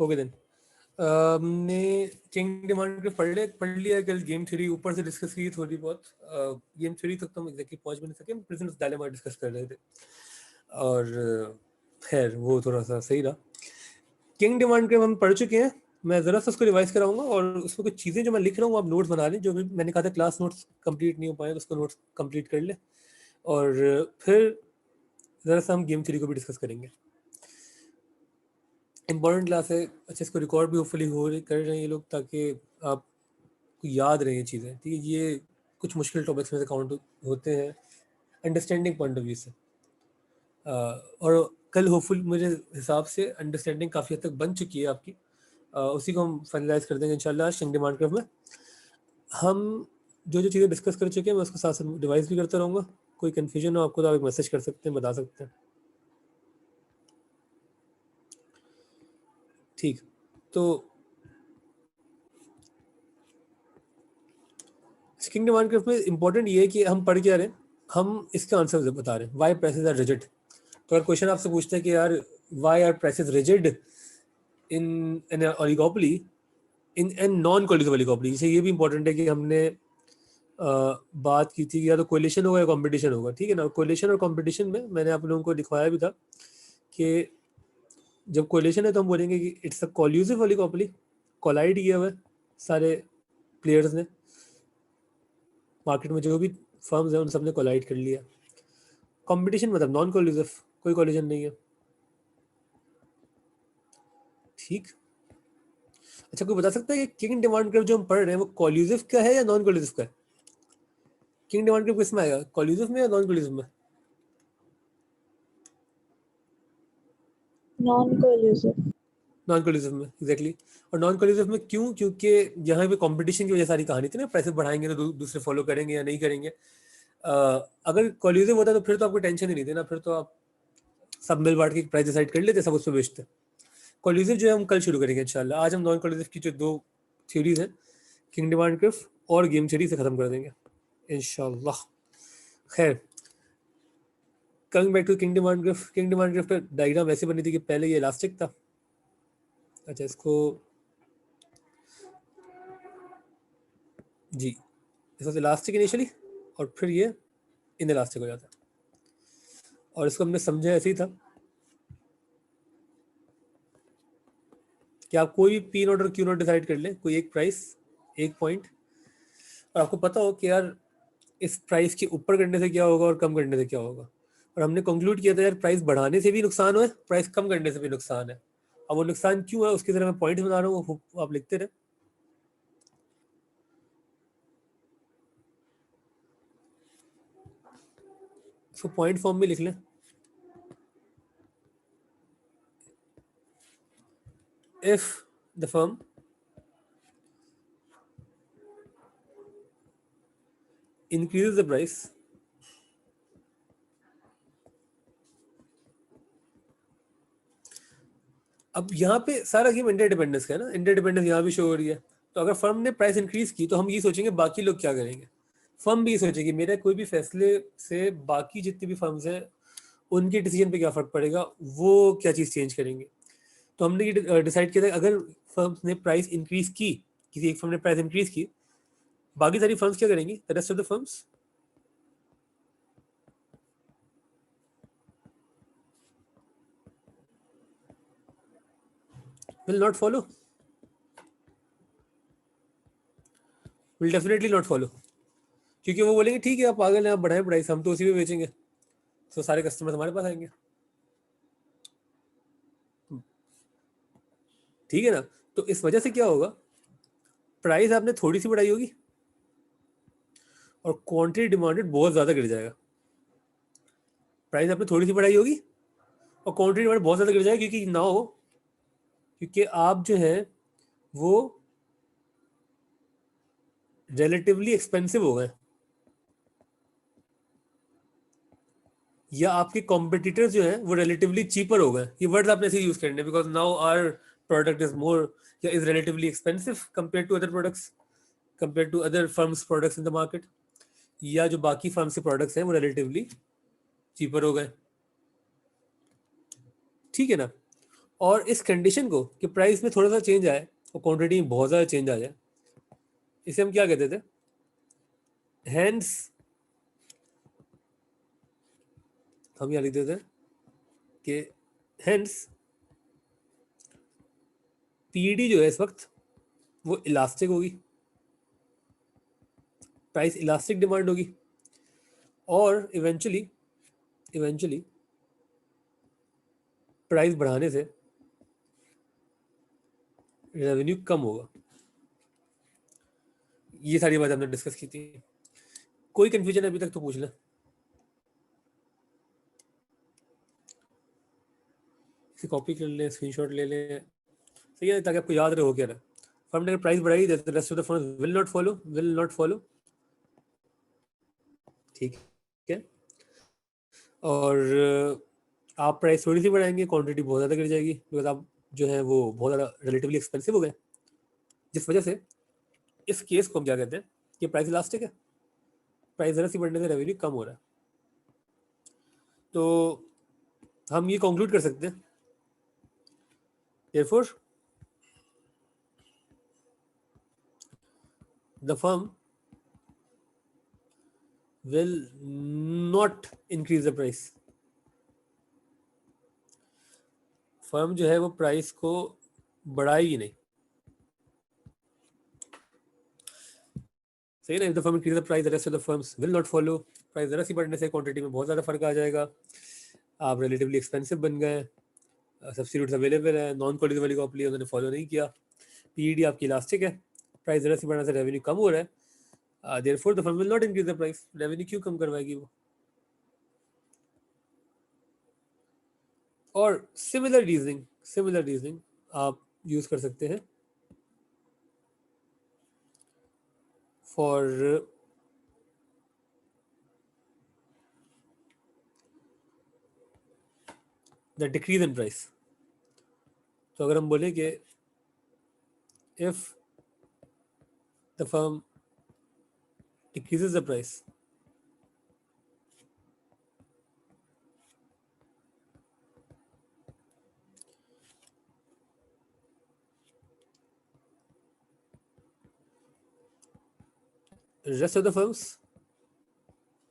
Okay then, हमने king demand के पढ़ लिया कल। गेम थ्योरी ऊपर से डिस्कस की थोड़ी बहुत। गेम थ्योरी तक तो हम एग्जैक्टली पहुंच भी नहीं सके, प्रिजनर्स डायलेमा डिस्कस कर रहे थे और खैर वो थोड़ा सा सही रहा। किंग डिमांड के हम पढ़ चुके हैं, मैं ज़रा सा उसको रिवाइज कराऊंगा और उसमें कुछ चीज़ें जो मैं लिख रहा हूँ आप नोट्स बना लें। जो भी मैंने कहा था क्लास नोट्स कंप्लीट नहीं हो पाए तो उसको नोट्स कंप्लीट कर ले, और फिर ज़रा सा हम गेम थ्योरी को भी डिस्कस करेंगे। इम्पॉर्टेंट क्लास है, अच्छा इसको रिकॉर्ड भी होपफुली कर रहे हैं ये लोग, ताकि आपको याद रहे ये चीज़ें। ठीक है, ये कुछ मुश्किल टॉपिक्स में से काउंट होते हैं अंडरस्टैंडिंग पॉइंट ऑफ व्यू से। और कल होपफुल मेरे हिसाब से अंडरस्टैंडिंग काफ़ी हद तक बन चुकी है आपकी। उसी को हम फाइनलाइज कर देंगे इंशाल्लाह आज डिमांड क्राफ्ट में। हम जो जो चीज़ें डिस्कस कर चुके हैं मैं उसको साथ साथ रिवाइज भी करता रहूँगा। कोई कन्फ्यूजन हो आपको तो आप एक मैसेज कर सकते हैं, बता सकते हैं। ठीक, तो किंग डिमांड क्राफ्ट में इंपॉर्टेंट ये है कि हम पढ़ क्या रहे हैं, हम इसके आंसर बता रहे हैं। Why prices are rigid. तो अगर क्वेश्चन आपसे पूछते हैं कि यार why are prices rigid in an oligopoly, in a non collusive oligopoly, जैसे ये भी इंपॉर्टेंट है कि हमने बात की थी कि या तो कोलिशन होगा या कंपटीशन होगा। ठीक है ना, कोलिशन और कंपटीशन में मैंने आप लोगों को दिखवाया भी था कि जब कोलिशन है तो हम बोलेंगे कि it's a collusive oligopoly, collude किया हुआ है सारे प्लेयर्स ने, मार्केट में जो भी फर्म्स हैं उन सब ने कोलाइड कर लिया। कंपटीशन मतलब नॉन कोल्यूसिव, कोई कोलिजन नहीं है। ठीक, अच्छा कोई बता सकता है कि किंग डिमांड कर्व जो हम पढ़ रहे हैं वो कोल्यूसिव का है या नॉन कोल्यूसिव का है? किंग डिमांड कर्व किसमें आएगा, कोल्यूसिव में या नॉन कोल्यूसिव में? Non collusive. नॉन कोल्यूसिव में, एग्जैक्टली। और नॉन कोल्यूसिव में क्यों? क्योंकि यहाँ पे कंपटीशन की वजह सारी कहानी थी ना, प्राइसेस बढ़ाएंगे तो दूसरे फॉलो करेंगे या नहीं करेंगे। अगर कोल्यूसिव होता तो फिर तो आपको टेंशन ही नहीं थी ना, फिर तो आप सब मिल बांट के प्राइस डिसाइड कर लेते, सब उस पर बेचते। कोल्यूसिव जो है हम कल शुरू करेंगे इंशाल्लाह। आज हम नॉन कोल्यूसिव की जो दो थ्योरीज हैं, किंग डिमांड कर्व और गेम थ्योरी से खत्म कर देंगे इंशाल्लाह। खैर, coming back to kinked demand curve. Kinked demand curve पे डायग्राम ऐसे बनी थी कि पहले ये इलास्टिक था। अच्छा, इसको जी, दिस वाज इलास्टिक इनिशियली और फिर ये इन इलास्टिक हो जाता है। और इसको हमने समझा ऐसे ही था कि आप कोई भी पी नोट और क्यू नोट डिसाइड कर लें, कोई एक प्राइस, एक पॉइंट, और आपको पता हो कि यार इस प्राइस के ऊपर करने से क्या होगा और कम करने से क्या होगा। और हमने कंक्लूड किया था यार प्राइस बढ़ाने से भी नुकसान है, प्राइस कम करने से भी नुकसान है। अब वो नुकसान क्यों है उसकी तरह मैं पॉइंट बना रहा हूँ, वो आप लिखते रहे। उसको पॉइंट फॉर्म में लिख लें। If the firm increases the price अब यहाँ पे सारा गेम इंटरडिपेंडेंस का है ना, इंटरडिपेंडेंस यहाँ भी शो हो रही है। तो अगर फर्म ने प्राइस इंक्रीज की तो हम ये सोचेंगे बाकी लोग क्या करेंगे। फर्म भी ये सोचेगी मेरे कोई भी फैसले से बाकी जितनी भी फर्म्स हैं उनके डिसीजन पे क्या फर्क पड़ेगा, वो क्या चीज़ चेंज करेंगे। तो हमने ये डिसाइड किया था अगर फर्म्स ने प्राइस इंक्रीज की, किसी एक फर्म ने प्राइस इंक्रीज की, बाकी सारी फर्म्स क्या करेंगी, the rest of the firms will not follow, will definitely not follow। क्योंकि वो बोलेंगे ठीक है आप पागल हैं, आप बढ़ाएं प्राइस, हम तो उसी पे बेचेंगे, तो सारे कस्टमर्स हमारे पास आएंगे। ठीक है ना, तो इस वजह से क्या होगा, प्राइस आपने थोड़ी सी बढ़ाई होगी और क्वांटिटी डिमांडेड बहुत ज़्यादा गिर जाएगा। प्राइस आपने थोड़ी सी बढ़ाई होगी और क्वांटिटी डिमांड बहुत ज़्यादा गिर जाएगा, क्योंकि ना हो, क्योंकि आप जो है वो रिलेटिवली एक्सपेंसिव हो गए, या आपके कॉम्पिटिटर्स जो है वो रिलेटिवली चीपर हो गए। ये वर्ड आपने ऐसे यूज करने, because now our product is more या is relatively expensive compare to other products, compare to other firms products in the market, या जो बाकी फर्म्स के प्रोडक्ट्स हैं वो रिलेटिवली चीपर हो गए। ठीक है ना, और इस कंडीशन को कि प्राइस में थोड़ा सा चेंज आए और क्वांटिटी में बहुत ज़्यादा चेंज आ जाए, इसे हम क्या कहते थे? हैंस हम यहाँ लिख देते हैं कि हैंस पीडी जो है इस वक्त वो इलास्टिक होगी, प्राइस इलास्टिक डिमांड होगी, और इवेंचुअली प्राइस बढ़ाने से रेवेन्यू कम होगा। ये सारी बातें हमने डिस्कस की थी। कोई कंफ्यूजन अभी तक तो पूछ लें, इसे कॉपी कर लें, स्क्रीनशॉट ले लें, सही है, ताकि आपको याद रहे हो क्या रहा। फर्म ने प्राइस बढ़ाई, the rest of the firms will not follow. ठीक है, और आप प्राइस थोड़ी सी बढ़ाएंगे, क्वांटिटी बहुत ज़्यादा गिर जाएगी, बिकॉज आप जो है वो बहुत ज़्यादा रिलेटिवली एक्सपेंसिव हो गए, जिस वजह से इस केस को हम क्या कहते हैं कि प्राइस इलास्टिक है, प्राइस ज़रा सी बढ़ने से रेवेन्यू कम हो रहा है। तो हम ये कंक्लूड कर सकते हैं, therefore the firm will not increase the price। Firm जो है वो प्राइस को बढ़ाएगी नहीं, सही ना। If the firm increase the price, the rest of the firms will not follow. Price ज़रा सी बढ़ने से क्वांटिटी में बहुत ज़्यादा फर्क आ जाएगा, आप रिलेटिवली एक्सपेंसिव बन गए, सब्सिट्यूट्स अवेलेबल है, नॉन कॉलेजिबल ऑलिगोपोली उन्होंने फॉलो नहीं किया, पीईडी आपकी इलास्टिक है, प्राइस ज़रा सी बढ़ने से रेवेन्यू कम हो रहा है, therefore the firm will not increase the price. Revenue क्यों कम करवाएगी वो? और सिमिलर रीजनिंग आप यूज कर सकते हैं for the decrease in price. तो अगर हम बोले कि if the firm decreases the price, rest of the firms,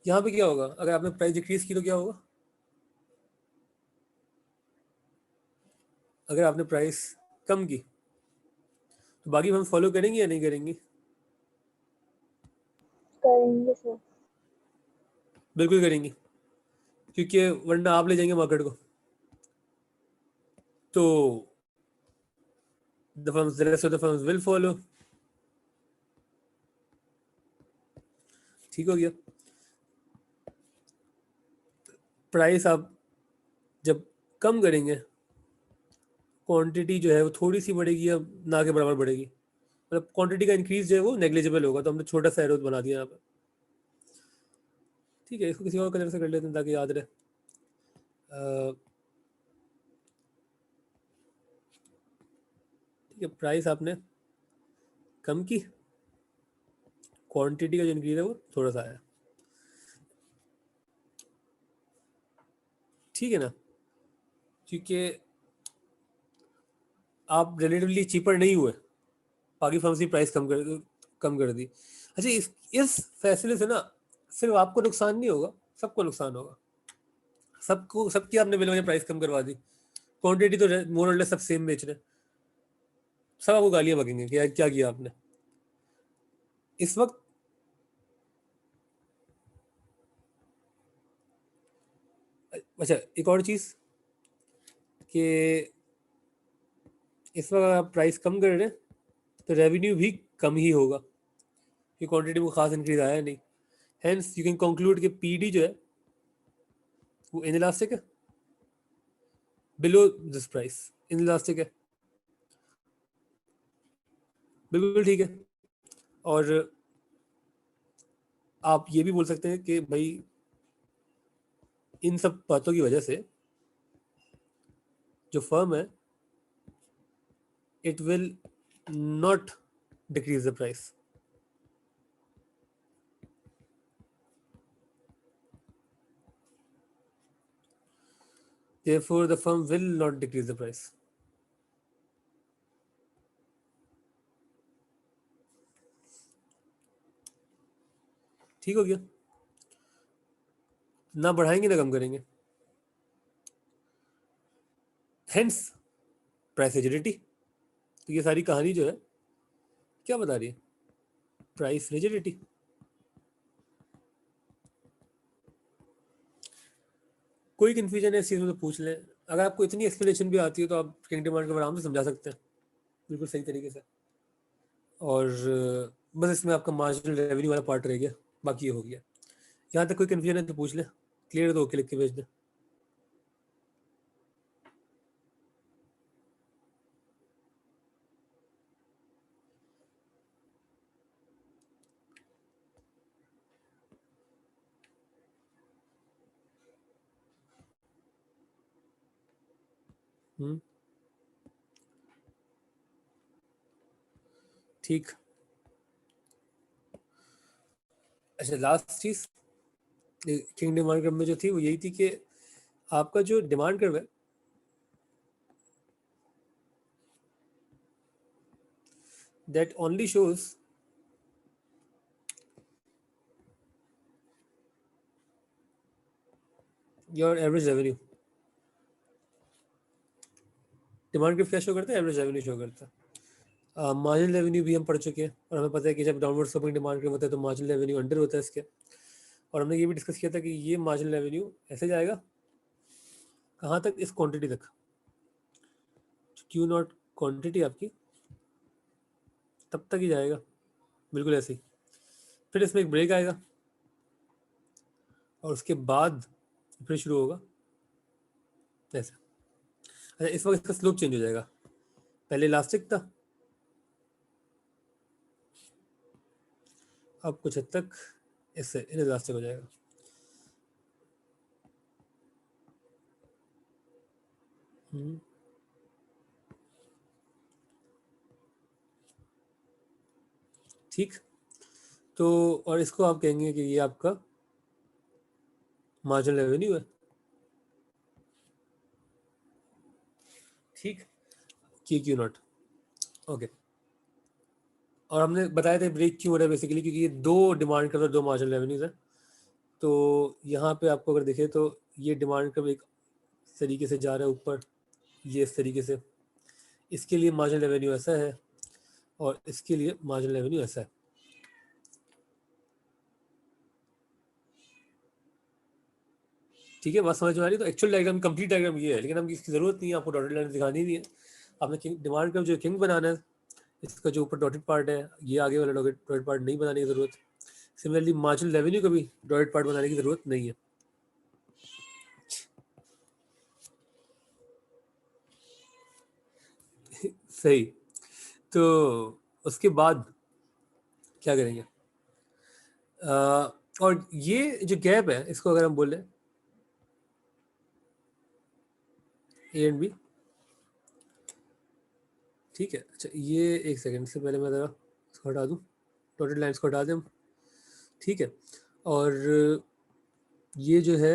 यहाँ पे क्या होगा? अगर आपने प्राइस डिक्रीज की तो क्या होगा? अगर आपने प्राइस कम की तो बाकी फर्म फॉलो करेंगी या नहीं करेंगी? करेंगे सर। बिल्कुल करेंगी, क्योंकि वरना आप ले जाएंगे मार्केट को। तो the rest of the firms will follow. ठीक हो गया। प्राइस आप जब कम करेंगे, क्वांटिटी जो है वो थोड़ी सी बढ़ेगी या ना के बराबर बढ़ेगी, मतलब क्वांटिटी का इंक्रीज जो है वो नेग्लिजिबल होगा। तो हमने छोटा सा एरो बना दिया यहाँ पे। ठीक है, इसको किसी और कलर से कर लेते हैं ताकि याद रहे। ठीक है, प्राइस आपने कम की, क्वांटिटी का जो इंक्रीज है वो थोड़ा सा आया। ठीक है ना, क्योंकि आप रिलेटिवली चीपर नहीं हुए, बाकी फर्म्स की प्राइस कम कर दी। अच्छा, इस फैसले से ना सिर्फ आपको नुकसान नहीं होगा, सबको नुकसान होगा। सबकी आपने बिल में प्राइस कम करवा दी, क्वांटिटी तो मोर और लेस सब सेम बेच रहे, सब आपको गालियां बकेंगे कि यार क्या किया आपने। इस वक्त अच्छा, एक और चीज कि इस वक्त आप प्राइस कम कर रहे हैं तो रेवेन्यू भी कम ही होगा, कि क्वांटिटी में खास इंक्रीज आया नहीं। हेंस यू कैन कंक्लूड कि पीडी जो है वो इनइलास्टिक है, बिलो दिस प्राइस इनइलास्टिक है। बिल्कुल ठीक है। और आप ये भी बोल सकते हैं कि भाई इन सब बातों की वजह से जो फर्म है it will not decrease the price. Therefore, the firm will not decrease the price. ठीक हो गया, ना बढ़ाएंगे ना कम करेंगे, हेंस प्राइस रिजिडिटी। तो ये सारी कहानी जो है क्या बता रही है, प्राइस रिजिडिटी। कोई कंफ्यूजन है इस चीज़ में तो पूछ लें, अगर आपको इतनी एक्सप्लेनेशन भी आती है तो आप किंग डिमांड को आराम से समझा सकते हैं बिल्कुल सही तरीके से। और बस इसमें आपका मार्जिनल रेवेन्यू वाला पार्ट रह गया, बाकी ये हो गया। यहाँ तक कोई कंफ्यूजन है तो पूछ लें, क्लियर तो ओके लिख के भेज दें। ठीक। अच्छा, लास्ट चीज किंग डिमांड कर्व में जो थी वो यही थी कि आपका जो डिमांड कर्व है that only shows your average revenue. Demand curve क्या शो करता है, एवरेज रेवेन्यू शो करता है। मार्जिनल रेवेन्यू भी हम पढ़ चुके हैं और हमें पता है कि जब डाउनवर्ड स्लोपिंग डिमांड कर्व होता है तो मार्जिनल रेवेन्यू अंडर होता है इसके। और हमने ये भी डिस्कस किया था कि ये मार्जिनल रेवेन्यू ऐसे जाएगा कहाँ तक, इस क्वांटिटी तक, क्यू नॉट क्वांटिटी आपकी तब तक ही जाएगा, बिल्कुल ऐसे ही। फिर इसमें एक ब्रेक आएगा और उसके बाद फिर शुरू होगा ऐसे। अच्छा, इस वक्त इसका स्लोप चेंज हो जाएगा, पहले इलास्टिक था, अब कुछ हद तक इससे इलास्टिक हो जाएगा। ठीक। तो और इसको आप कहेंगे कि ये आपका मार्जिनल रेवेन्यू है। ठीक, क्यू नॉट, ओके। और हमने बताया था ब्रेक क्यों हो रहा है बेसिकली, क्योंकि ये दो डिमांड कर्व, दो मार्जिनल रेवेन्यूज है। तो यहाँ पे आपको अगर देखें तो ये डिमांड कर्व एक तरीके से जा रहा है ऊपर, ये इस तरीके से, इसके लिए मार्जिनल रेवेन्यू ऐसा है और इसके लिए मार्जिनल रेवेन्यू ऐसा है। ठीक है, बात समझ में आ रही है। तो एक्चुअल डायग्राम, कंप्लीट डायग्राम ये है, लेकिन हम इसकी जरूरत नहीं है, आपको डॉटेड लाइन दिखानी नहीं है। आपने डिमांड कर्व जो किंग बनाना है, इसका जो ऊपर डॉटेड पार्ट है, ये आगे वाला डॉटेड पार्ट नहीं बनाने की जरूरत। सिमिलरली मार्जिनल रेवेन्यू का भी डॉटेड पार्ट बनाने की जरूरत नहीं है। सही। तो उसके बाद क्या करेंगे, और ये जो गैप है इसको अगर हम बोले ए एंड बी, ठीक है। अच्छा, ये एक सेकंड से पहले मैं ज़रा इसको हटा दूँ, डॉटेड लाइन्स को हटा दें हम, ठीक है। और ये जो है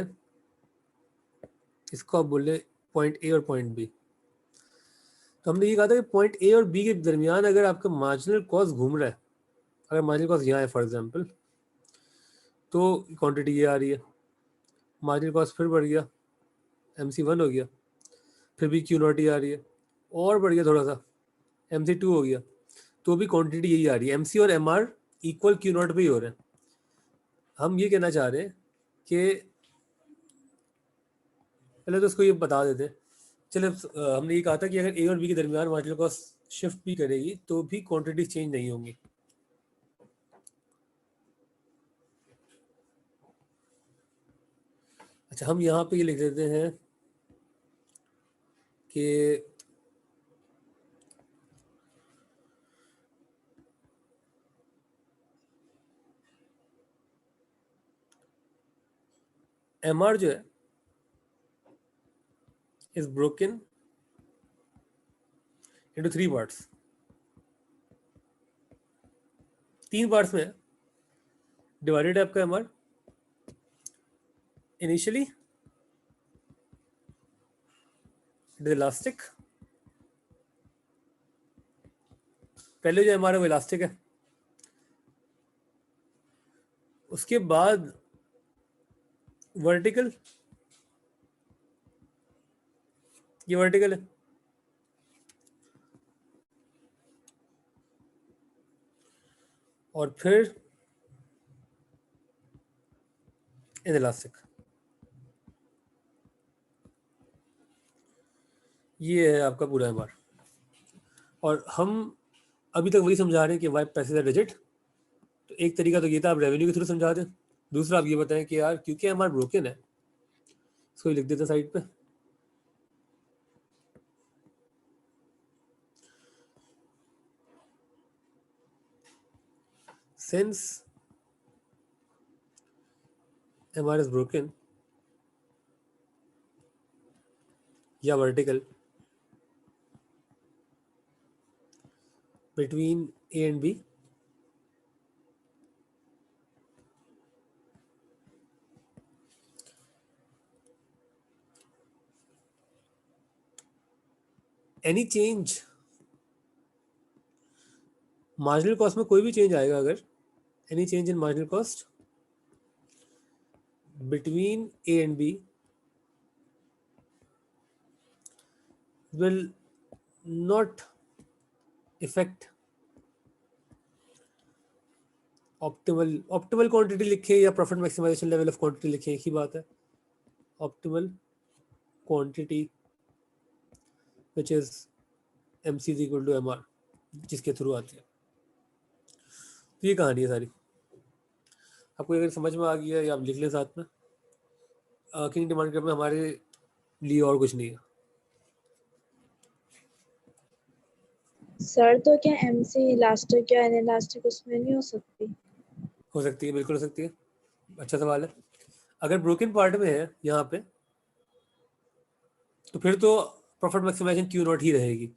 इसको आप बोले पॉइंट ए और पॉइंट बी। तो हमने ये कहा था कि पॉइंट ए और बी के दरमियान अगर आपका मार्जिनल कॉस्ट घूम रहा है, अगर मार्जिनल कॉस्ट यहाँ है फॉर एग्जांपल, तो क्वांटिटी ये आ रही है, मार्जिनल कॉस्ट फिर बढ़ गया, MC1 हो गया, फिर भी क्यू नॉट ही आ रही है, और बढ़ गया थोड़ा सा, MC2 हो गया, तो भी क्वांटिटी यही आ रही है। MC और MR इक्वल क्यू नॉट पे ही हो रहे हैं। हम ये कहना चाह रहे हैं कि पहले तो इसको ये बता देते हैं। चलो, हमने ये कहा था कि अगर ए और बी के दरमियान मार्जिनल कॉस्ट शिफ्ट भी करेगी तो भी क्वांटिटी चेंज नहीं होंगी। अच्छा, हम यहाँ पे ये लिख देते हैं कि MR जो है is broken into 3 parts, 3 parts में डिवाइडेड है आपका MR initially it is elastic. पहले जो MR है वो इलास्टिक है, उसके बाद वर्टिकल, ये वर्टिकल है, और फिर इनलास्टिक। ये है आपका पूरा एमआर। और हम अभी तक वही समझा रहे हैं कि वाई पैसेज आर रिजिड। तो एक तरीका तो ये था, आप रेवेन्यू के थ्रू समझा दें। दूसरा आप ये बताएं कि यार क्योंकि एमआर ब्रोकन है, इसको लिख देते साइड पे। सिंस एमआर इज ब्रोकन या vertical between A and B, any change, marginal cost में कोई भी चेंज आएगा अगर, any change in marginal cost between A and B will not affect optimal quantity लिखे या profit maximization level of quantity लिखे, एक ही बात है। Optimal quantity which is MC is equal to MR, जिसके थ्रू आती है। तो ये कहानी है सारी। आपको अगर समझ में आ गई है या आप लिख लें साथ में। किंग डिमांड में हमारे लिए और कुछ नहीं है सर। तो क्या MC इलास्टिक या इनइलास्टिक उसमें नहीं हो सकती? हो सकती है, बिल्कुल हो सकती है। अच्छा सवाल है। अगर ब्रोकन पार्ट में है यहाँ पे, तो फिर तो प्रॉफिट मैक्सिमाइजेशन क्यू नॉट ही रहेगी।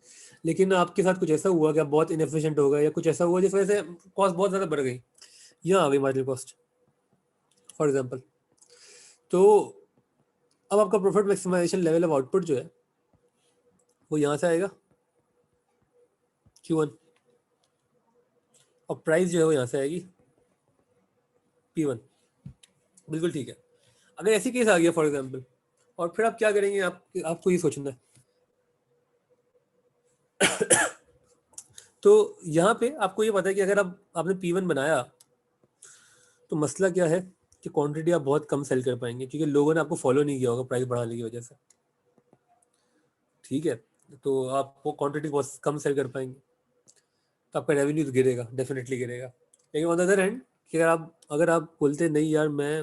लेकिन आपके साथ कुछ ऐसा हुआ कि आप बहुत इनएफिशिएंट हो गए, या कुछ ऐसा हुआ जिस वजह से कॉस्ट बहुत ज़्यादा बढ़ गई, यहाँ आ गई मार्जिनल कॉस्ट फॉर एग्जांपल। तो अब आपका profit maximization level of output जो है वो यहाँ से आएगा Q1, और प्राइस जो है वो यहाँ से आएगी P1। बिल्कुल ठीक है। अगर ऐसी केस आ गया फॉर एग्जांपल, और फिर आप क्या करेंगे, आपको ये सोचना है। तो यहाँ पे आपको ये पता है कि अगर आपने P1 बनाया, तो मसला क्या है कि क्वांटिटी आप बहुत कम सेल कर पाएंगे, क्योंकि लोगों ने आपको फॉलो नहीं किया होगा प्राइस बढ़ाने की वजह से। ठीक है, तो आप वो क्वांटिटी बहुत कम सेल कर पाएंगे, तो आपका रेवेन्यू गिरेगा, डेफिनेटली गिरेगा। लेकिन ऑन द अदर हैंड कि अगर आप बोलते नहीं यार मैं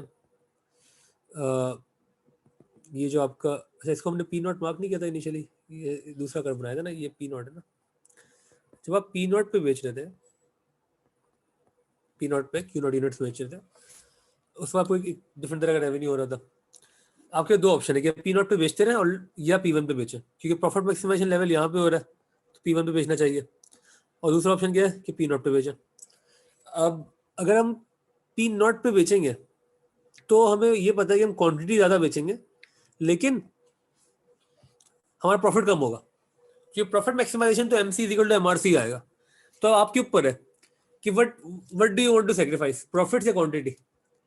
ये जो आपका, अच्छा इसको हमने P0 मार्क नहीं किया था इनिशियली, ये दूसरा कर बनाया था ना, ये P0 है ना। जब आप P0 पे बेच रहे थे, P0 पे Q0 यूनिट्स बेच रहे थे, उसमें आपको एक डिफरेंट तरह का रेवेन्यू हो रहा था। आपके दो ऑप्शन है कि P0 पे बेचते रहे और या P1 पे बेचें, क्योंकि प्रॉफिट मैक्सिमाइजेशन लेवल यहाँ पे हो रहा है तो P1 पे बेचना चाहिए। और दूसरा ऑप्शन क्या है कि P0 पे बेचें। अब अगर हम P0 पे बेचेंगे तो हमें ये पता है कि हम क्वांटिटी ज़्यादा बेचेंगे, लेकिन हमारा प्रॉफिट कम होगा, क्योंकि प्रॉफिट मैक्सिमाइजेशन तो MC इक्वल टू MRC आएगा। तो आपके ऊपर है कि what do you want to sacrifice, profit या क्वांटिटी।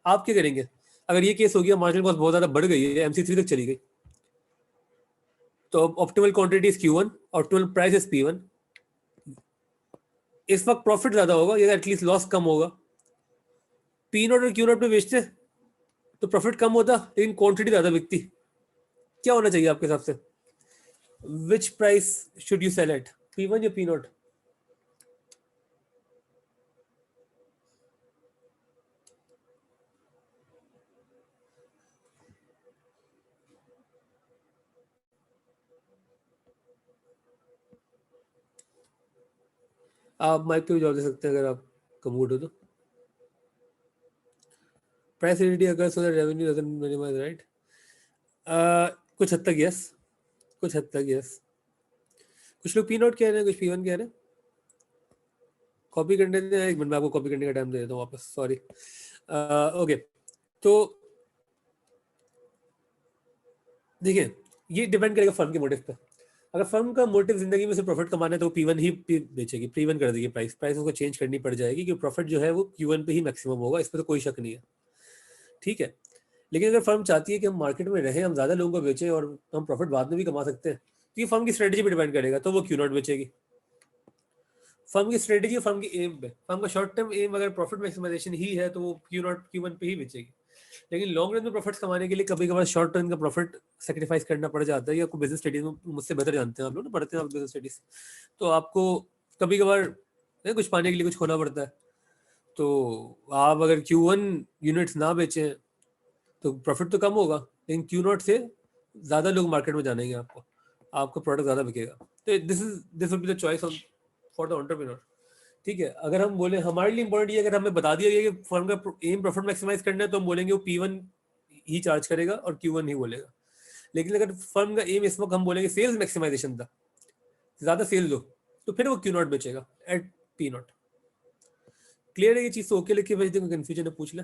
आप क्या करेंगे? अगर ये केस हो गया, मार्जिनल कॉस्ट बहुत ज़्यादा बढ़ गई है, MC3 तक चली गई, तो optimal quantity is Q1, optimal price is P1। इस वक्त प्रॉफिट ज्यादा होगा या एटलीस्ट लॉस कम होगा। P0 और Q0 पे बेचते तो प्रॉफिट कम होता, लेकिन क्वांटिटी ज्यादा बिकती। क्या होना चाहिए आपके हिसाब से? Which price should you sell at, P1 या P0? आप माइक पे भी जवाब दे सकते हैं अगर आप कमूड हो तो। प्राइस रिलेटिव अगर so that revenue doesn't minimise, right? कुछ हद तक यस, कुछ हद तक यस। कुछ लोग P0 कह रहे हैं, कुछ P1 कह रहे हैं। कॉपी करने दें, एक मिनट में आपको कॉपी करने का टाइम दे देता हूँ वापस, सॉरी। ओके, तो देखिए ये डिपेंड करेगा फर्म के मोटिव पे। अगर फर्म का मोटिव जिंदगी में से प्रॉफिट कमाना है तो P1 ही बेचेगी, P1 कर देगी, प्राइस उसको चेंज करनी पड़ जाएगी क्योंकि प्रॉफिट जो है वो Q1 पे ही मैक्सिमम होगा, इस पर तो कोई शक नहीं है, ठीक है। लेकिन अगर फर्म चाहती है कि हम मार्केट में रहें, हम ज्यादा लोगों को बेचें और हम प्रॉफिट बाद में भी कमा सकते हैं, तो ये फर्म की स्ट्रेटेजी पे डिपेंड करेगा, तो वो Q0 बेचेगी। फर्म की स्ट्रेटेजी, फर्म की एम पे, फर्म का शॉर्ट टर्म एम अगर प्रॉफिट मैक्सिमाइजेशन ही है तो वो Q0 Q1 पे ही बेचेगी। लेकिन लॉन्ग रन में प्रॉफिट्स कमाने के लिए कभी कभार शॉर्ट रन का प्रॉफिट सेक्रीफाइस करना पड़ जाता है। या आपको बिजनेस स्टडीज में मुझसे बेहतर जानते हैं आप लोग ना, पढ़ते हैं आप बिजनेस स्टडीज, तो आपको कभी कभार कुछ पाने के लिए कुछ खोना पड़ता है। तो आप अगर Q1 यूनिट्स ना बेचें तो प्रॉफिट तो कम होगा, लेकिन Q0 से ज़्यादा लोग मार्केट में जानेंगे आपको, आपका प्रोडक्ट ज़्यादा बिकेगा। तो this will be the choice for the entrepreneur, ठीक है। अगर हम बोले हमारे लिए इंपॉर्टेंट ये, अगर हमें बता दिया गया कि फर्म का एम प्रॉफिट मैक्सिमाइज करना है, तो हम बोलेंगे वो P1 ही चार्ज करेगा और Q1 ही बोलेगा। लेकिन अगर फर्म का एम इस वक्त हम बोलेंगे सेल्स मैक्सिमाइजेशन था, ज्यादा सेल दो, तो फिर वो Q0 बेचेगा एट P0। क्लियर है ये चीज? तो ओके लिख के भेज देंगे, कंफ्यूजन है पूछ ले।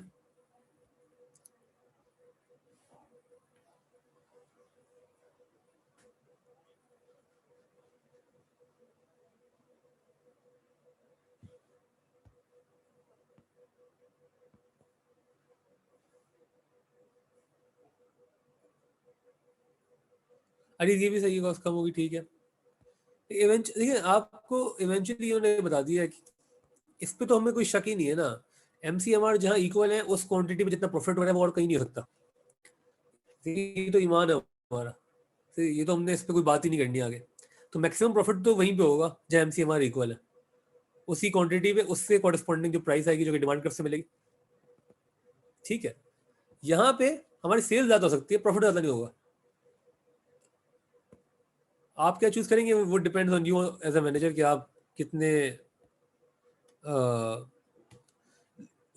अरे ये भी सही है, कॉस्ट कम होगी, ठीक है। देखिए आपको इवेंचुअली उन्होंने बता दिया कि इस पे तो हमें कोई शक ही नहीं है ना। MCMR जहाँ इक्वल है उस क्वांटिटी में जितना प्रॉफिट हो रहा है वो और कहीं नहीं हो सकता, ये तो ईमान है हमारा। तो ये तो हमने इस पे कोई बात ही नहीं करनी आगे। तो मैक्सिमम प्रॉफिट तो वहीं पे होगा जहाँ MCMR इक्वल है, उसी क्वांटिटी पे उससे कॉरेस्पॉन्डिंग जो प्राइस आएगी, जो कि डिमांड कर्व से मिलेगी, ठीक है। यहाँ पे हमारी सेल ज्यादा हो सकती है, प्रॉफिट ज्यादा नहीं होगा। आप क्या चूज करेंगे वो depends on you as a manager, कि आप कितने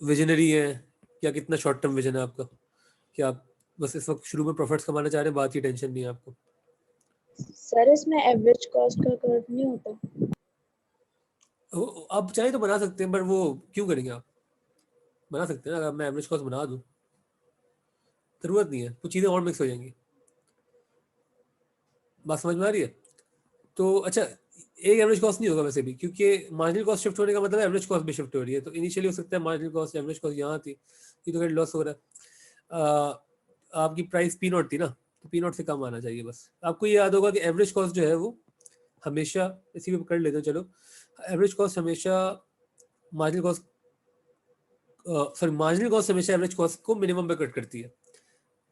विजनरी हैं, या कितना शॉर्ट टर्म विजन है आपका, कि आप बस इस वक्त शुरू में प्रॉफिट्स कमाना चाह रहे हैं, बात की टेंशन नहीं है आपको। सर इसमें एवरेज कॉस्ट का कर्व नहीं होता? आप चाहे तो बना सकते हैं, पर वो क्यों करेंगे आप? बना सकते हैं ना, अगर मैं एवरेज कॉस्ट बना दूं, जरूरत नहीं है, कुछ चीज़ें और मिक्स हो जाएंगी। बात समझ में आ रही है? तो अच्छा, एक एवरेज कॉस्ट नहीं होगा वैसे भी, क्योंकि मार्जिनल कॉस्ट शिफ्ट होने का मतलब एवरेज कॉस्ट भी शिफ्ट हो रही है। तो इनिशियली हो सकता है मार्जिनल कॉस्ट एवरेज कॉस्ट यहाँ थी, ये तो लॉस हो रहा है। आपकी प्राइस P0 थी ना, तो P0 से कम आना चाहिए बस। आपको ये याद होगा कि एवरेज कॉस्ट जो है वो हमेशा, इसी पे कर लेते हैं चलो, एवरेज कॉस्ट हमेशा marginal cost, sorry marginal cost हमेशा एवरेज कॉस्ट को मिनिमम पे कट करती है।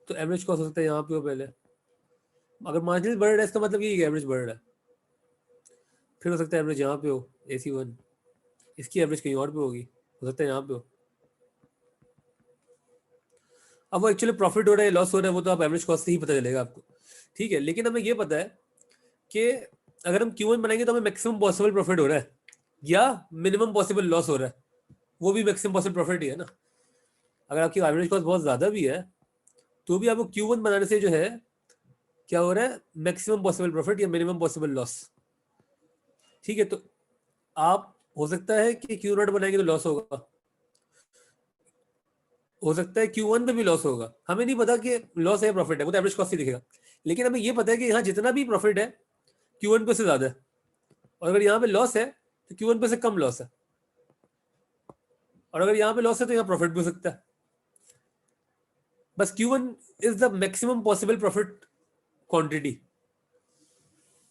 तो एवरेज कॉस्ट हो सकता है यहाँ पे हो पहले, अगर मार्जिनल बढ़ रहा है इसका मतलब ये एवरेज बढ़ रहा है। फिर हो सकता है एवरेज यहाँ पे हो AC1, इसकी एवरेज कहीं और पे होगी, हो सकता है यहाँ पे हो। अब वो एक्चुअली प्रॉफिट हो रहा है लॉस हो रहा है वो तो आप एवरेज कॉस्ट से ही पता चलेगा आपको, ठीक है। लेकिन हमें ये पता है कि अगर हम Q1 बनाएंगे तो हमें मैक्सिमम पॉसिबल प्रॉफिट हो रहा है या मिनिमम पॉसिबल लॉस हो रहा है, वो भी मैक्सिमम पॉसिबल प्रॉफिट ही है ना। अगर आपकी एवरेज कॉस्ट बहुत ज्यादा भी है तो भी आपको Q1 बनाने से जो है क्या हो रहा है, मैक्सिमम पॉसिबल प्रॉफिट या मिनिमम पॉसिबल लॉस, ठीक है। तो आप हो सकता है कि Q0 बनाएंगे तो लॉस होगा, हो सकता है Q1 में भी लॉस होगा, हमें नहीं पता कि लॉस है प्रॉफिट है, वो तो एवरेज कॉस्ट ही दिखेगा। लेकिन हमें ये पता है कि यहाँ जितना भी प्रॉफिट है Q1 पे से ज्यादा है, और अगर यहाँ पे लॉस है तो Q1 पे से कम लॉस है, और अगर यहाँ पे लॉस है तो यहाँ प्रॉफिट भी हो सकता है। बस Q1 is the maximum possible profit quantity,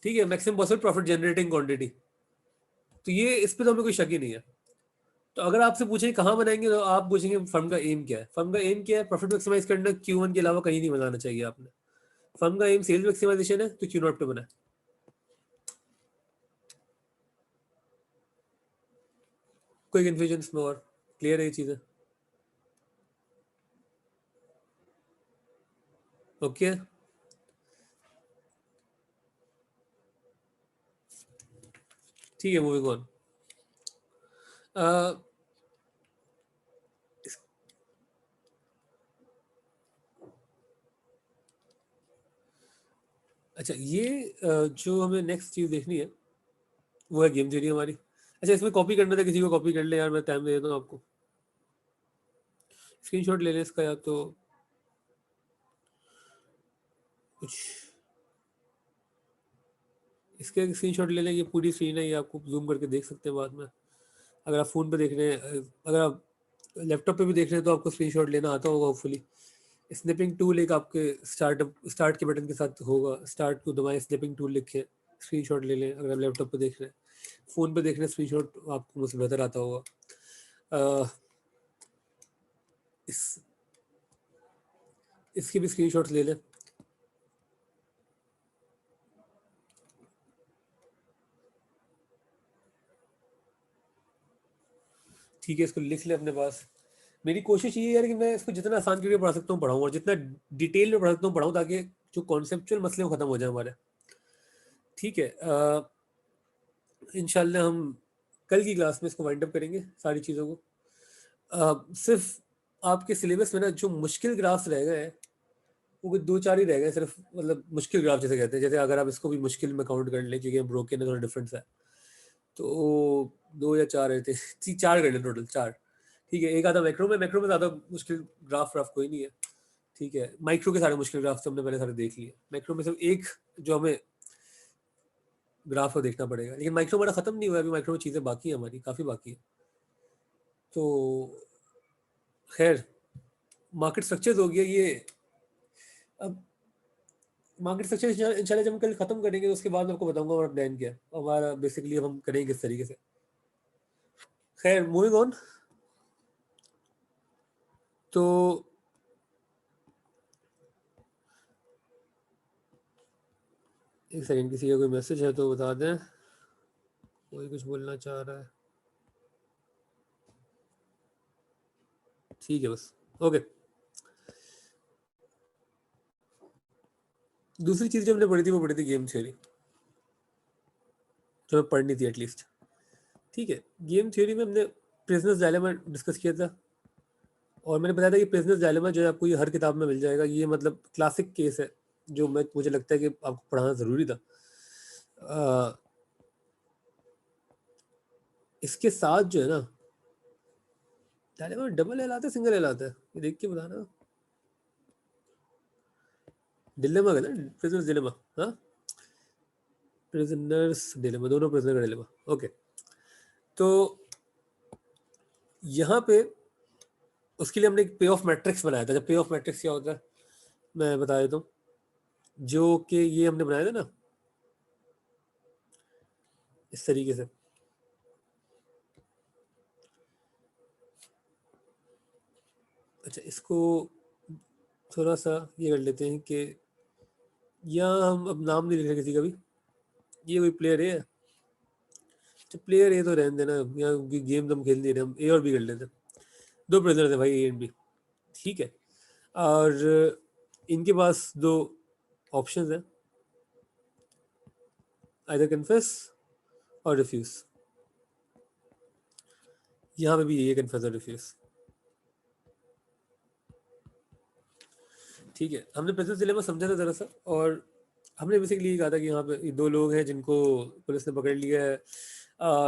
ठीक है, maximum possible profit generating quantity. तो ये इस पे तो हमें कोई शक ही नहीं है। तो अगर आपसे पूछें कहाँ बनाएंगे तो आप पूछेंगे फर्म का एम क्या है। फर्म का एम क्या है? प्रॉफिट मैक्सिमाइज करना, Q1 के अलावा कहीं नहीं बनाना चाहिए आपने। फर्म का एम सेल्स मैक्सिमाइजेशन है तो Q0 पे बना है। कोई कंफ्यूजन इसमें? और क्लियर है ये चीजें? ओके, ठीक है, मूविंग ऑन। अच्छा, ये जो हमें नेक्स्ट चीज देखनी है वो है गेम थ्योरी हमारी। अच्छा, इसमें कॉपी करना था, किसी को कॉपी कर ले यार, मैं टाइम दे देता हूँ आपको। स्क्रीनशॉट ले ले इसका, या तो कुछ इसके स्क्रीनशॉट ले लें, ये पूरी स्क्रीन है, ये आपको जूम करके देख सकते हैं बाद में। अगर आप फ़ोन पे देख रहे हैं, अगर आप लैपटॉप पे भी देख रहे हैं तो आपको स्क्रीनशॉट लेना आता होगा होपफुली। स्निपिंग टूल एक आपके स्टार्ट के बटन के साथ होगा, स्टार्ट को दबाएं, स्निपिंग टूल लिखें, स्क्रीनशॉट ले लें। अगर आप लैपटॉप पे देख रहे हैं, फ़ोन पे देख रहे हैं, स्क्रीनशॉट आपको मुझसे बेहतर आता होगा। इसकी भी स्क्रीनशॉट ले लें। ठीक है, इसको लिख ले अपने पास। मेरी कोशिश ये है यार कि मैं इसको जितना आसान करके पढ़ा सकता हूँ पढ़ाऊँ, और जितना डिटेल में पढ़ा सकता हूँ पढ़ाऊँ, ताकि जो कॉन्सेप्चुअल मसले वो खत्म हो जाए हमारे। ठीक है, इंशाल्लाह हम कल की क्लास में इसको वाइंड अप करेंगे सारी चीज़ों को। सिर्फ आपके सिलेबस में ना जो मुश्किल ग्राफ्स रह गए हैं वो 2-4 ही रह गए सिर्फ, मतलब मुश्किल ग्राफ जैसे कहते हैं। जैसे अगर आप इसको भी मुश्किल में काउंट कर लें, क्योंकि ब्रोकन है, थोड़ा डिफरेंस है, तो 2 या 4 रहते हैं, 4 कर लें टोटल, 4। ठीक है, एक आधा मैक्रो में ज़्यादा मुश्किल ग्राफ कोई नहीं है। ठीक है, माइक्रो के सारे मुश्किल ग्राफ हमने पहले सारे देख लिए। मैक्रो में सिर्फ एक जो हमें ग्राफ को देखना पड़ेगा, लेकिन माइक्रो हमारा खत्म नहीं हुआ अभी, माइक्रो में चीज़ें बाकी है, हमारी काफ़ी बाकी है। तो खैर, मार्केट स्ट्रक्चर्स हो गया ये। अब मार्केट स्ट्रक्चर इंशाल्लाह जब हम कल खत्म करेंगे तो उसके बाद मैं आपको बताऊंगा हमारा प्लान क्या है, हमारा बेसिकली हम करेंगे किस तरीके से। खैर, मूविंग ऑन। तो एक सेकंड, किसी का कोई मैसेज है तो बता दें, कोई कुछ बोलना चाह रहा है। ठीक है, बस ओके। दूसरी चीज़ जो हमने पढ़ी थी वो पढ़ी थी गेम थ्योरी, जो हमें पढ़नी थी एटलीस्ट। ठीक है, गेम थ्योरी में हमने प्रिजनर्स डायलेमा डिस्कस किया था, और मैंने बताया था कि प्रिजनर्स डायलेमा जो है आपको ये हर किताब में मिल जाएगा। ये मतलब क्लासिक केस है जो मुझे लगता है कि आपको पढ़ाना ज़रूरी था। इसके साथ जो है ना, डायलेमा डबल एल आता है, सिंगल एल आता है, ये देख के बताना। डिलेमा का ना, प्रिजनर्स डिलेमा, हाँ, प्रिजनर्स डिलेमा, दोनों प्रिजनर का डिलेमा। ओके, तो यहाँ पे उसके लिए हमने एक पे ऑफ मैट्रिक्स बनाया था। जब पे ऑफ मैट्रिक्स क्या होता है मैं बता देता हूँ, जो कि ये हमने बनाया था ना इस तरीके से। अच्छा, इसको थोड़ा सा ये कर लेते हैं कि यहाँ हम अब नाम नहीं लिख रहे किसी का भी। ये कोई प्लेयर है, तो प्लेयर ए तो रहने देना, यहाँ गेम तो हम खेल नहीं रहे, हम ए और बी कर लेते हैं। 2 प्रिजनर थे भाई, ए एंड बी। ठीक है, और इनके पास 2 ऑप्शंस हैं, आइदर कन्फेस और रिफ्यूज। यहाँ पे भी यही है, कन्फेस और रिफ्यूज। ठीक है, हमने प्रेजेंस डिलेमा समझा था ज़रा सा, और हमने बेसिकली ये कहा था कि यहाँ पे ये 2 लोग हैं जिनको पुलिस ने पकड़ लिया है।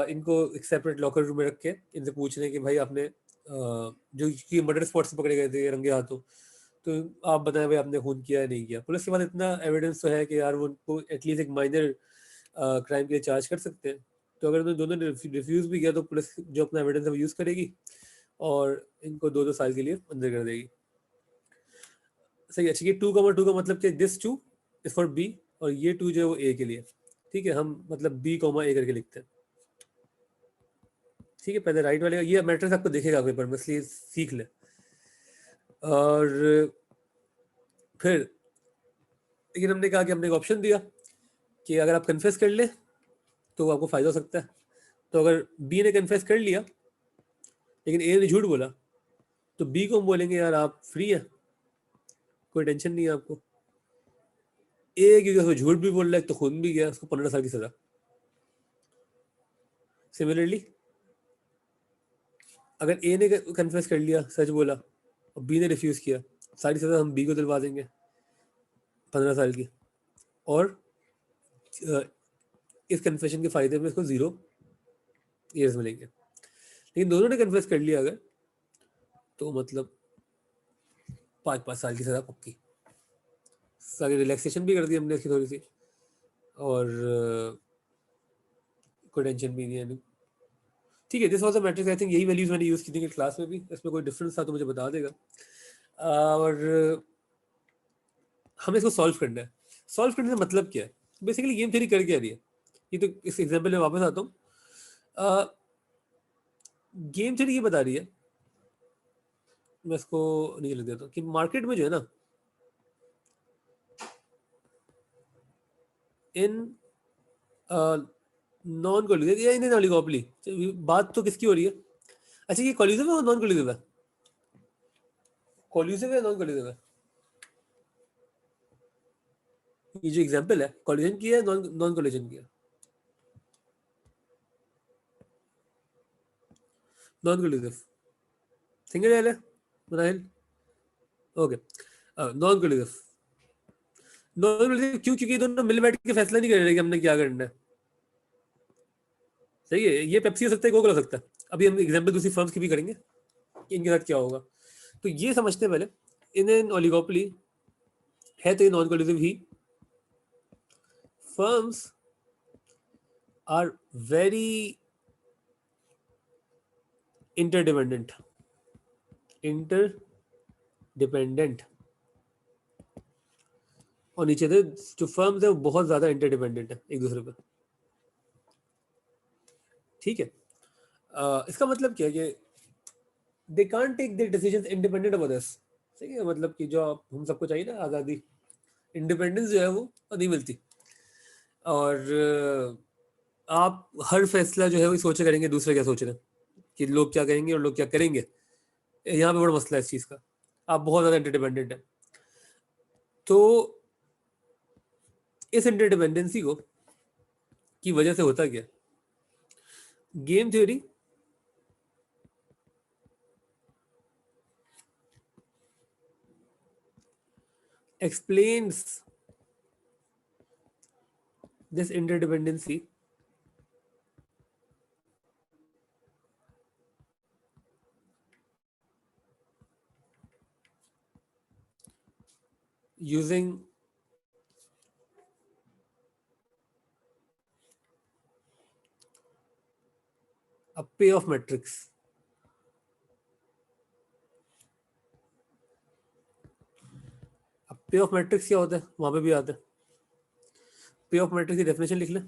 इनको एक सेपरेट लॉकर रूम में रख के इनसे पूछ रहे हैं कि भाई आपने जो कि मर्डर स्पॉट से पकड़े गए थे रंगे हाथों, तो आप बताएं भाई आपने खून किया है नहीं किया। पुलिस के पास इतना एविडेंस तो है कि यार वो उनको एटलीस्ट एक माइनर क्राइम के लिए चार्ज कर सकते हैं। तो अगर उन्होंने दोनों ने रिफ्यूज़ भी किया तो पुलिस जो अपना एविडेंस है वो यूज़ करेगी और इनको 2-2 साल के लिए अंदर कर देगी। सही। अच्छा, ये 2, 2 का मतलब कि दिस 2 इज फॉर बी, और ये 2 जो है वो ए के लिए। ठीक है, हम मतलब बी कॉमा ए करके लिखते हैं। ठीक है, पहले राइट वाले का ये मैट्रिक्स आपको दिखेगा पेपर में, इसलिए सीख ले। और फिर लेकिन हमने कहा कि हमने एक ऑप्शन दिया कि अगर आप कन्फेस कर ले तो आपको फ़ायदा हो सकता है। तो अगर बी ने कन्फेस कर लिया लेकिन ए ने झूठ बोला, तो बी को हम बोलेंगे यार आप फ्री है, कोई टेंशन नहीं है आपको। ए क्योंकि उसको झूठ भी बोल रहा है तो खून भी गया, उसको 15 साल की सजा। सिमिलरली अगर ए ने कन्फेस कर लिया, सच बोला, और बी ने रिफ्यूज़ किया, सारी सजा हम बी को दिलवा देंगे 15 साल की, और इस कन्फेशन के फ़ायदे में इसको 0 ईयर्स मिलेंगे। लेकिन दोनों ने कन्फेस कर लिया अगर, तो मतलब 5-5 साल की सज़ा पक्की। सारी रिलैक्सेशन भी कर दी हमने इसकी थोड़ी सी, और कोई टेंशन भी नहीं है। ठीक है, this was a matrix. I think यही वैल्यूज मैंने यूज की थी क्लास में भी, इसमें कोई डिफरेंस था तो मुझे बता देगा। और हमें इसको सॉल्व करना है। सॉल्व करने का मतलब क्या है? बेसिकली गेम थ्योरी कर क्या रही है? ये तो इस एग्जांपल में वापस आता हूँ। गेम थ्योरी ये बता रही है, मैं इसको नहीं लिख देता, कि मार्केट में जो है ना, इन नॉन कोलिजिव या इन ओलिगोपोली, बात तो किसकी हो रही है? अच्छा, ये कोलिजिव है और नॉन कोलिजिव है? कोलिजिव है, नॉन कोलिजिव है? ये जो एग्जांपल है, कोलिजन की है, नॉन कोलिजन की है? Non collusive. सिंगल एल है Manahil? Okay, non collusive. Non collusive क्यों? क्योंकि दोनों मिल बैठ के फैसला नहीं कर रहे कि हमने क्या करना है। सही है, ये पेप्सी हो सकता है, कोका हो सकता है। अभी हम एग्जांपल दूसरी फर्म्स की भी करेंगे कि इनके साथ क्या होगा। तो ये समझते हैं पहले, इन एन ओलिगोपोली है तो ये नॉन कोलिजिव ही। फर्म्स आर वेरी इंटरडिपेंडेंट और नीचे से जो फर्म्स है वो बहुत ज्यादा इंटरडिपेंडेंट है एक दूसरे पर। ठीक है, इसका मतलब क्या है कि they can't take their decisions independent of others. ठीक है, मतलब कि जो हम सबको चाहिए ना आज़ादी, इंडिपेंडेंस जो है वो नहीं मिलती। और आप हर फैसला जो है वो सोचे करेंगे दूसरे क्या सोच रहे हैं, कि लोग क्या कहेंगे और लोग क्या करेंगे। यहाँ पे बड़ा मसला है इस चीज़ का, आप बहुत ज़्यादा इंटरडिपेंडेंट है। तो इस इंटरडिपेंडेंसी को की वजह से होता क्या? Game theory explains this interdependency using a payoff matrix. अब payoff matrix क्या होता है वहां पे भी आता है। payoff matrix की डेफिनेशन लिख लें।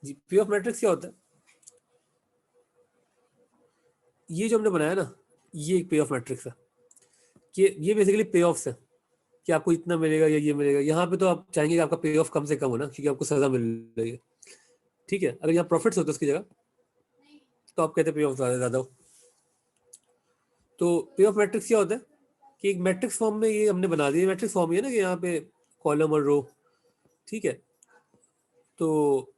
जी, payoff matrix क्या होता है? ये जो हमने बनाया ना, ये एक payoff matrix है, कि ये बेसिकली पे ऑफ्स है, कि आपको इतना मिलेगा या ये मिलेगा। यहाँ पे तो आप चाहेंगे कि आपका पे ऑफ कम से कम हो ना, क्योंकि आपको सजा मिल रही है। ठीक है, अगर यहाँ प्रॉफिट्स होते उसकी जगह तो आप कहते पे ऑफ ज्यादा हो। तो पे ऑफ मैट्रिक्स क्या होता है कि एक मैट्रिक्स फॉर्म में ये हमने बना दिया। मैट्रिक्स फॉर्म ये ना कि यहाँ पे कॉलम और रो। ठीक है, तो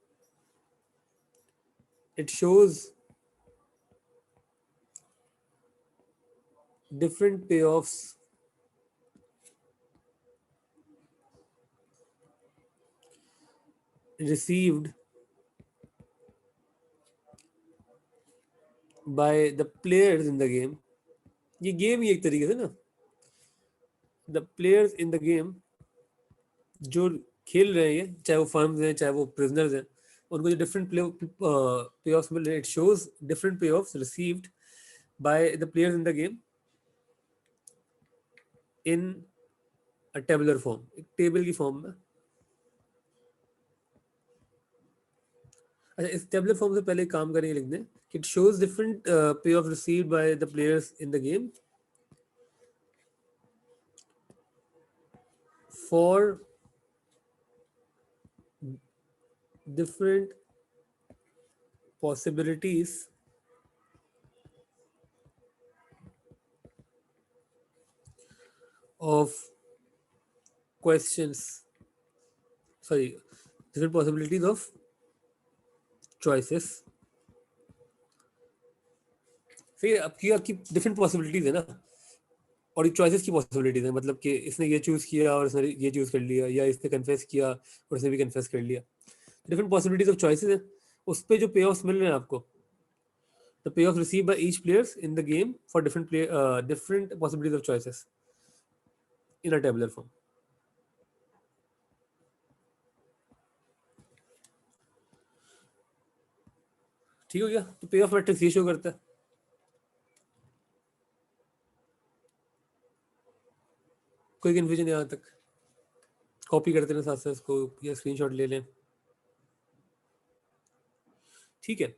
it shows different payoffs received by the players in the game। ये गेम ही एक तरीके से ना, the players in the game जो खेल रहे हैं, चाहे वो फर्म्स हैं चाहे वो प्रिजनर्स हैं, उनको जो डिफरेंट पे ऑफ्स मिल रहे हैं। इट शोज डिफरेंट पे offs received by the players in the game in a tabular form, एक टेबल की फॉर्म में। अच्छा, इस टेबुलर फॉर्म से पहले एक काम करेंगे, लिख दें कि इट शोज डिफरेंट पे of received by the players in the game for different possibilities of questions, sorry, different possibilities of choices। फिर आपकी डिफरेंट पॉसिबिलिटीज है ना, और चॉइसेस की पॉसिबिलिटीज है, मतलब कि इसने ये चूज किया और इसने ये चूज कर लिया, या इसने कन्फेस किया और इसने भी कन्फेस कर लिया। डिफरेंट पॉसिबिलिटीज ऑफ चॉइसेस है, उस पर जो पे ऑफ्स मिल रहे हैं आपको, the payoff received by each players in the game for different possibilities of choices in a tabular form. ठीक हो गया? तो पे ऑफ मैट्रिक्स ये शो करता है. कोई कंफ्यूजन यहाँ तक? कॉपी करते हैं साथ साथ इसको या स्क्रीनशॉट ले लें. ठीक है.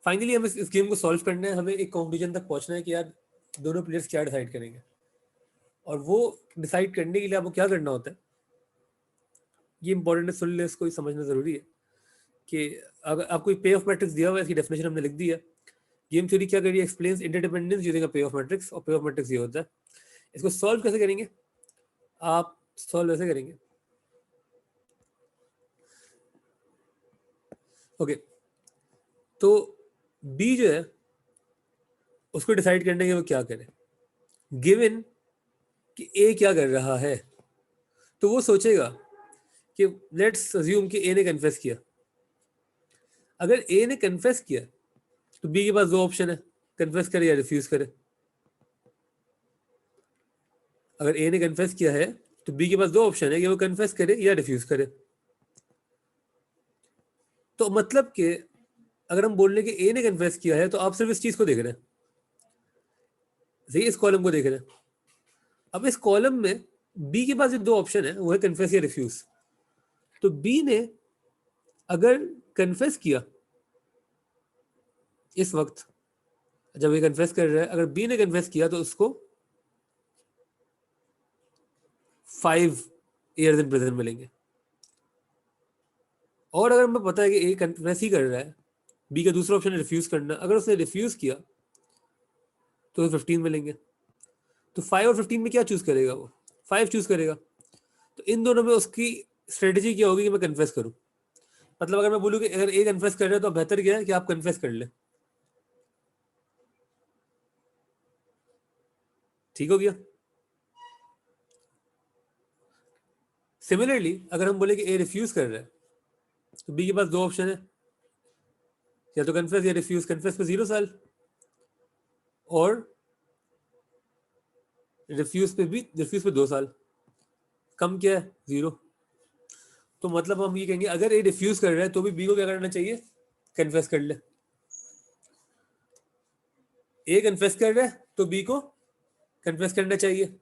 फाइनली हमें इस गेम को सॉल्व करना है. हमें एक कंक्लूजन तक पहुंचना है कि यार दोनों प्लेयर्स क्या डिसाइड करेंगे, और वो डिसाइड करने के लिए आपको क्या करना होता है ये इंपॉर्टेंट है. सुन ले, इसको समझना जरूरी है कि अगर आपको पे ऑफ मैट्रिक्स दिया हुआ है, इसकी डेफिनेशन हमने लिख दी है. गेम थ्योरी क्या करिए, एक्सप्लेन्स इंटरडिपेंडेंस यूजिंग अ पे ऑफ मैट्रिक्स, और पे ऑफ मैट्रिक्स ये होता है. इसको सॉल्व कैसे करेंगे? आप सॉल्व ऐसे करेंगे. ओके, तो बी जो है उसको डिसाइड करने के वो क्या करे. गिवन कि ए क्या कर रहा है, तो वो सोचेगा कि लेट्स अज्यूम कि ए ने कन्फेस किया. अगर ए ने कन्फेस किया तो बी के पास दो ऑप्शन है, कन्फेस करे या रिफ्यूज करे. अगर ए ने कन्फेस किया है तो बी के पास दो ऑप्शन है कि वो कन्फेस करे या रिफ्यूज करे. तो मतलब कि अगर हम बोल रहे हैं कि ए ने कन्फेस किया है तो आप सिर्फ इस चीज को देख रहे हैं, सही, इस कॉलम को देख रहे हैं. अब इस कॉलम में बी के पास जो दो ऑप्शन है वो है कन्फेस या रिफ्यूज. तो बी ने अगर कन्फेस किया इस वक्त जब ये कन्फेस कर रहा है, अगर बी ने कन्फेस किया तो उसको 5 years in prison मिलेंगे. और अगर हमें पता है कि ए कन्फेस ही कर रहा है, बी का दूसरा ऑप्शन है रिफ्यूज करना, अगर उसने रिफ्यूज किया तो 15 मिलेंगे. तो 5 और 15 में क्या चूज करेगा? वो 5 चूज करेगा. तो इन दोनों में उसकी स्ट्रेटेजी क्या होगी कि मैं कन्फेस करूं. मतलब अगर मैं बोलूं कि अगर ए कन्फेस कर रहा है तो बेहतर क्या है कि आप कन्फेस कर ले. ठीक हो गया? सिमिलरली अगर हम बोले कि ए रिफ्यूज कर रहा है तो बी के पास दो ऑप्शन है, या तो कन्फेस या रिफ्यूज. कन्फेस पे 0 साल और रिफ्यूज पे 2 साल. कम क्या है? 0. तो मतलब हम ये कहेंगे अगर ए रिफ्यूज कर रहा है तो भी बी को क्या करना चाहिए? कन्फेस कर ले. ए कन्फेस कर रहा है तो बी को कन्फेस करना चाहिए.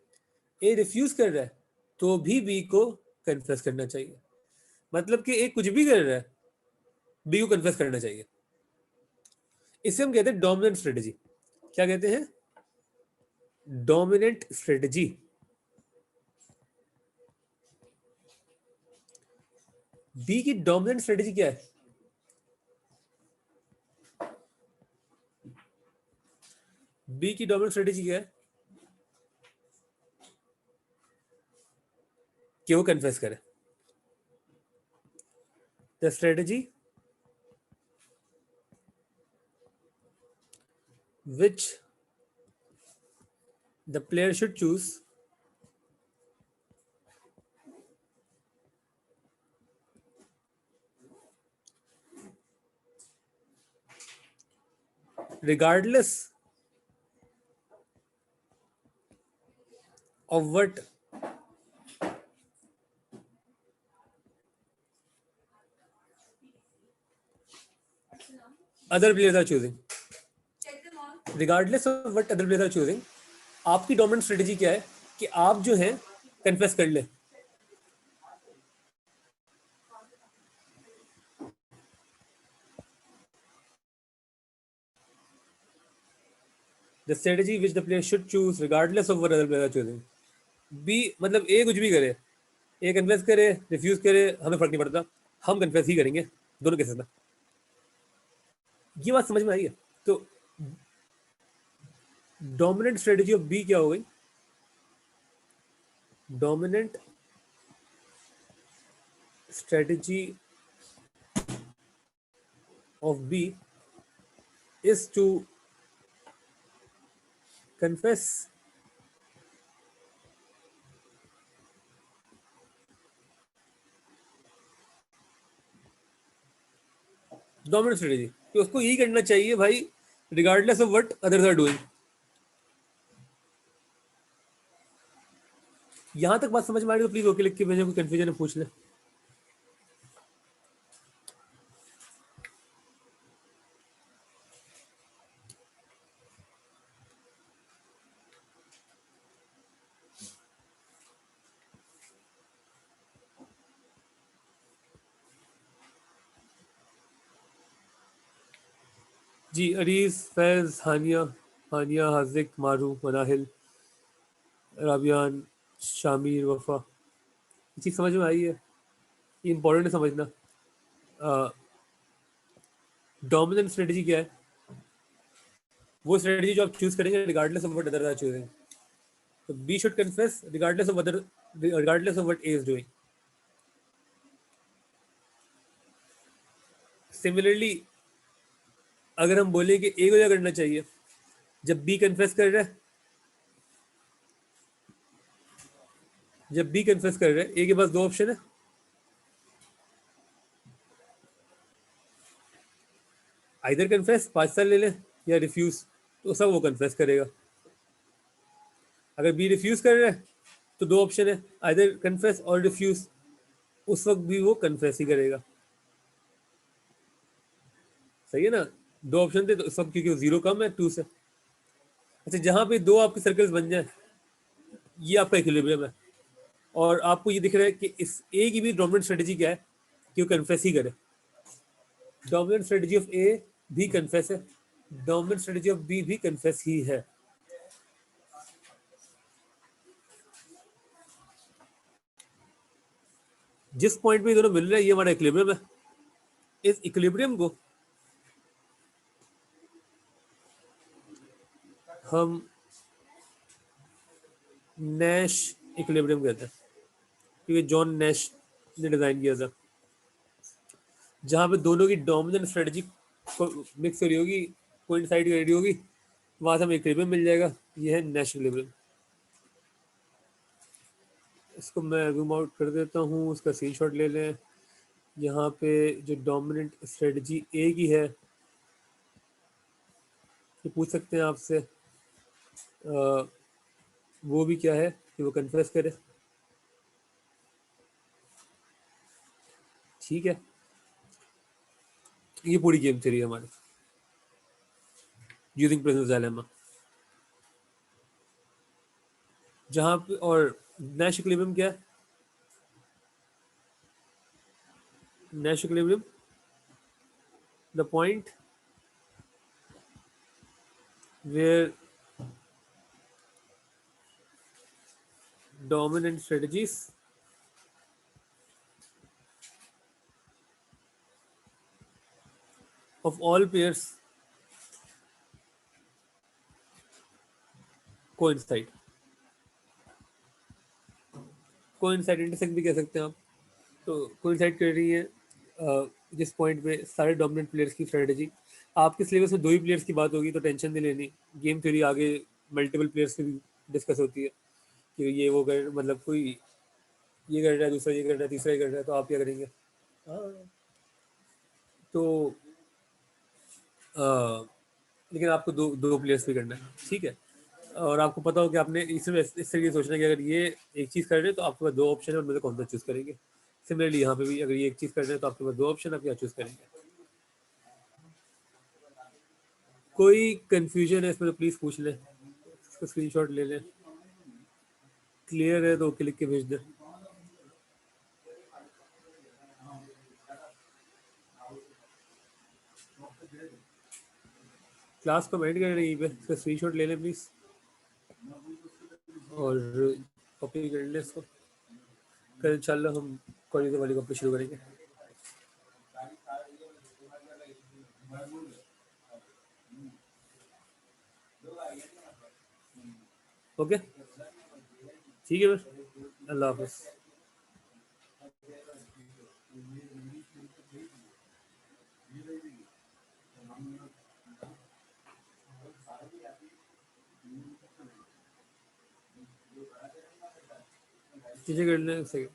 ए रिफ्यूज कर रहा है तो भी बी को कन्फेस करना चाहिए. मतलब कि ए कुछ भी कर रहा है, बी को कन्फेस करना चाहिए. इसे हम कहते हैं डोमिनेंट स्ट्रेटेजी. क्या कहते हैं? Dominant strategy. बी की डोमिनेंट स्ट्रेटेजी क्या है? बी की डोमिनेंट स्ट्रेटेजी क्या है? कि वो कन्फेस करे. The strategy which the player should choose regardless of what other players are choosing. Regardless of what other players are choosing, आपकी डोमिनेंट स्ट्रेटेजी क्या है कि आप जो है कन्फेस कर ले. The strategy which the player should choose regardless of what other players are choosing. B मतलब ए कुछ भी करे, ए कन्फेस करे रिफ्यूज करे, हमें फर्क नहीं पड़ता, हम कन्फेस ही करेंगे दोनों केसेस में. ये बात समझ में आई है? तो डोमिनेंट स्ट्रेटेजी ऑफ बी क्या हो गई? Dominant strategy of B is to confess dominant strategy कि उसको यही करना चाहिए भाई regardless of what others are doing. यहां तक बात समझ में आ रही है तो प्लीज ओके लिख के भेजें, कोई कंफ्यूजन है पूछ ले. जी अरीज, फैज, हानिया, हाजिक, मारू, मनाहिल, राबियान, शामिर, वफा. ये चीज समझ में आई है? ये इंपॉर्टेंट है समझना. डोमिनेंट स्ट्रेटजी क्या है? वो स्ट्रेटजी जो आप चूज करेंगे regardless of what other are choosing. तो B should confess regardless of other, regardless of what A is doing. Similarly अगर हम बोले कि ए को क्या करना चाहिए जब बी कन्फेस कर रहा है, जब बी कन्फेस कर रहा है, ए के पास दो ऑप्शन है. आइदर कन्फेस 5 साल ले ले या रिफ्यूज, तो सब वो कन्फेस करेगा. अगर बी रिफ्यूज कर रहा है तो दो ऑप्शन है, आइदर कन्फेस और रिफ्यूज, उस वक्त भी वो कन्फेस ही करेगा. सही है ना? दो ऑप्शन थे तो उस वक्त क्योंकि 0 कम है 2 से. अच्छा, जहां पे दो आपके सर्कल्स बन जाए ये आपका इक्विलिब्रियम है. और आपको ये दिख रहा है कि इस ए की भी डोमिनेंट स्ट्रेटजी क्या है कि वो कन्फेस ही करे. डोमिनेंट स्ट्रेटजी ऑफ ए भी कन्फेस है, डोमिनेंट स्ट्रेटजी ऑफ बी भी कन्फेस ही है. जिस पॉइंट पे ये दोनों मिल रहे हैं ये हमारा इक्विलिब्रियम है. इस इक्विलिब्रियम को हम नैश इक्विलिब्रियम कहते हैं, क्योंकि जॉन नैश ने डिजाइन किया था. जहां पे दोनों की डोमिनेंट स्ट्रेटजी मिक्स हो रही होगी, कोइंसाइड कर रही होगी, वहां से हमें इक्विलिब्रियम मिल जाएगा. ये है नैश इक्विलिब्रियम. इसको मैं जूम आउट कर देता हूँ, उसका स्क्रीनशॉट ले लें. यहाँ पे जो डोमिनेंट स्ट्रेटजी ए की है ये पूछ सकते हैं आपसे वो भी क्या है कि वो कन्फेस करे. ठीक है, ये पूरी गेम थ्योरी है हमारी यूजिंग प्रिंसिपल डायलेमा. जहाँ पे और नैश इक्विलिब्रियम क्या है? Nash equilibrium the point where dominant strategies of all pairs coincide. coincide intersect भी कह सकते हैं आप. तो coincide कर रही है जिस पॉइंट पे सारे डोमिनेंट प्लेयर्स की स्ट्रेटजी. आपके सिलेबस में दो ही प्लेयर्स की बात होगी तो टेंशन नहीं लेनी. गेम थ्योरी आगे मल्टीपल प्लेयर्स की भी डिस्कस होती है कि ये वो कर, मतलब कोई ये कर रहा है, दूसरा ये कर रहा है, तीसरा ये कर रहा है, तो आप क्या करेंगे. तो लेकिन आपको दो दो प्लेयर्स भी करना है. ठीक है, और आपको पता हो कि आपने इसमें इस तरीके से सोचना है कि अगर ये एक चीज़ कर रहे हैं तो आपके पास दो ऑप्शन है और मुझे कौन सा चूज़ करेंगे. सिमिलरली यहाँ पे भी अगर ये एक चीज़ कर रहे हैं तो आपके पास दो ऑप्शन, आप क्या चूज़ करेंगे. कोई कंफ्यूजन है इसमें तो प्लीज़ पूछ लें, इसका स्क्रीनशॉट ले लें. क्लियर है तो ओके लिख के भेज दें. क्लास कमेंट कर रही है, इसका स्क्रीनशॉट ले लें प्लीज़ और कॉपी कर लें इसको. कल इंशाल्लाह हम कॉलेज वाली कॉपी शुरू करेंगे. ओके ठीक है फिर, अल्लाह हाफिज़. चीज़ें कर लें सही.